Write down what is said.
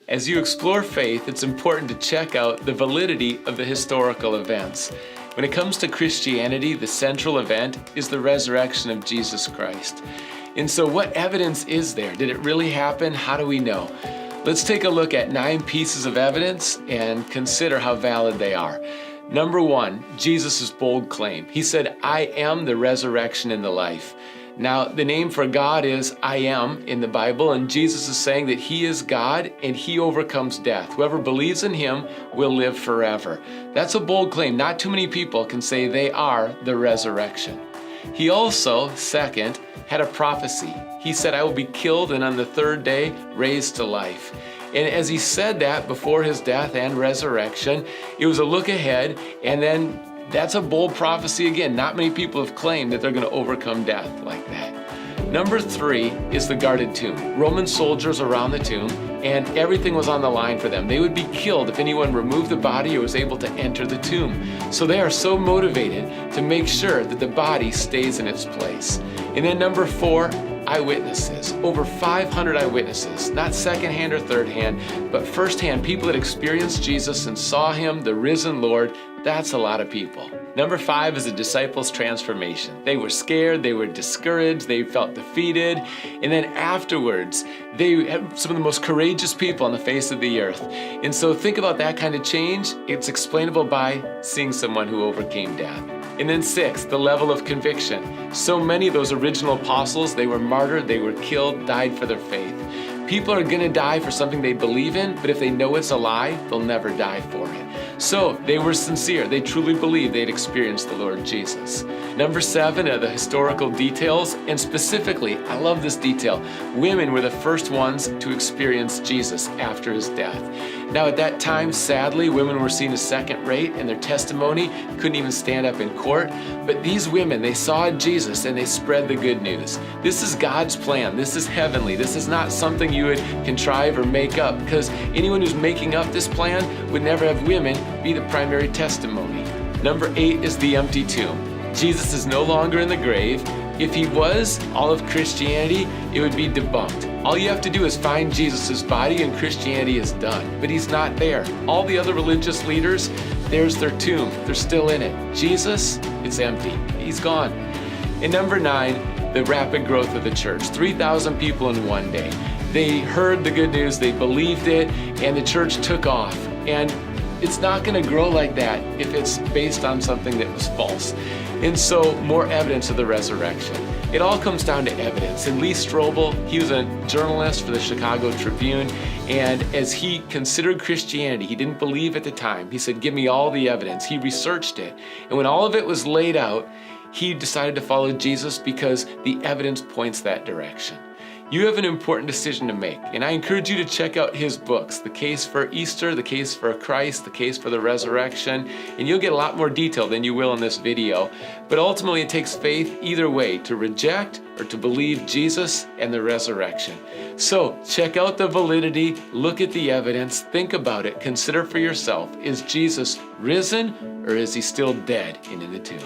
As you explore faith, it's important to check out the validity of the historical events. When it comes to Christianity, the central event is the resurrection of Jesus Christ. And so what evidence is there? Did it really happen? How do we know? Let's take a look at 9 pieces of evidence and consider how valid they are. Number 1, Jesus' bold claim. He said, "I am the resurrection and the life." Now, the name for God is I am in the Bible, and Jesus is saying that He is God and He overcomes death. Whoever believes in Him will live forever. That's a bold claim. Not too many people can say they are the resurrection. He also, second, had a prophecy. He said, "I will be killed and on the 3rd day raised to life." And as he said that before his death and resurrection, it was a look ahead, and then that's a bold prophecy again. Not many people have claimed that they're going to overcome death like that. Number 3 is the guarded tomb. Roman soldiers around the tomb, and everything was on the line for them. They would be killed if anyone removed the body or was able to enter the tomb. So they are so motivated to make sure that the body stays in its place. And then number 4, eyewitnesses. Over 500 eyewitnesses, not secondhand or thirdhand, but firsthand, people that experienced Jesus and saw Him, the risen Lord. That's a lot of people. Number 5 is the disciples' transformation. They were scared, they were discouraged, they felt defeated, and then afterwards, they had some of the most courageous people on the face of the earth. And so think about that kind of change. It's explainable by seeing someone who overcame death. And then 6, the level of conviction. So many of those original apostles, they were martyred, they were killed, died for their faith. People are going to die for something they believe in, but if they know it's a lie, they'll never die for it. So they were sincere. They truly believed they'd experienced the Lord Jesus. Number 7 are the historical details, and specifically, I love this detail, women were the first ones to experience Jesus after His death. Now at that time, sadly, women were seen as second rate, and their testimony couldn't even stand up in court. But these women, they saw Jesus and they spread the good news. This is God's plan. This is heavenly. This is not something you would contrive or make up, because anyone who's making up this plan would never have women be the primary testimony. Number 8 is the empty tomb. Jesus is no longer in the grave. If He was, all of Christianity, it would be debunked. All you have to do is find Jesus' body and Christianity is done. But He's not there. All the other religious leaders, there's their tomb. They're still in it. Jesus, it's empty. He's gone. And number 9, the rapid growth of the church. 3,000 people in one day. They heard the good news, they believed it, and the church took off. And it's not going to grow like that if it's based on something that was false. And so, more evidence of the resurrection. It all comes down to evidence. And Lee Strobel, he was a journalist for the Chicago Tribune, and as he considered Christianity, he didn't believe at the time. He said, "Give me all the evidence." He researched it. And when all of it was laid out, he decided to follow Jesus because the evidence points that direction. You have an important decision to make, and I encourage you to check out his books, The Case for Easter, The Case for Christ, The Case for the Resurrection, and you'll get a lot more detail than you will in this video. But ultimately, it takes faith either way, to reject or to believe Jesus and the resurrection. So check out the validity, look at the evidence, think about it, consider for yourself, is Jesus risen or is He still dead and in the tomb?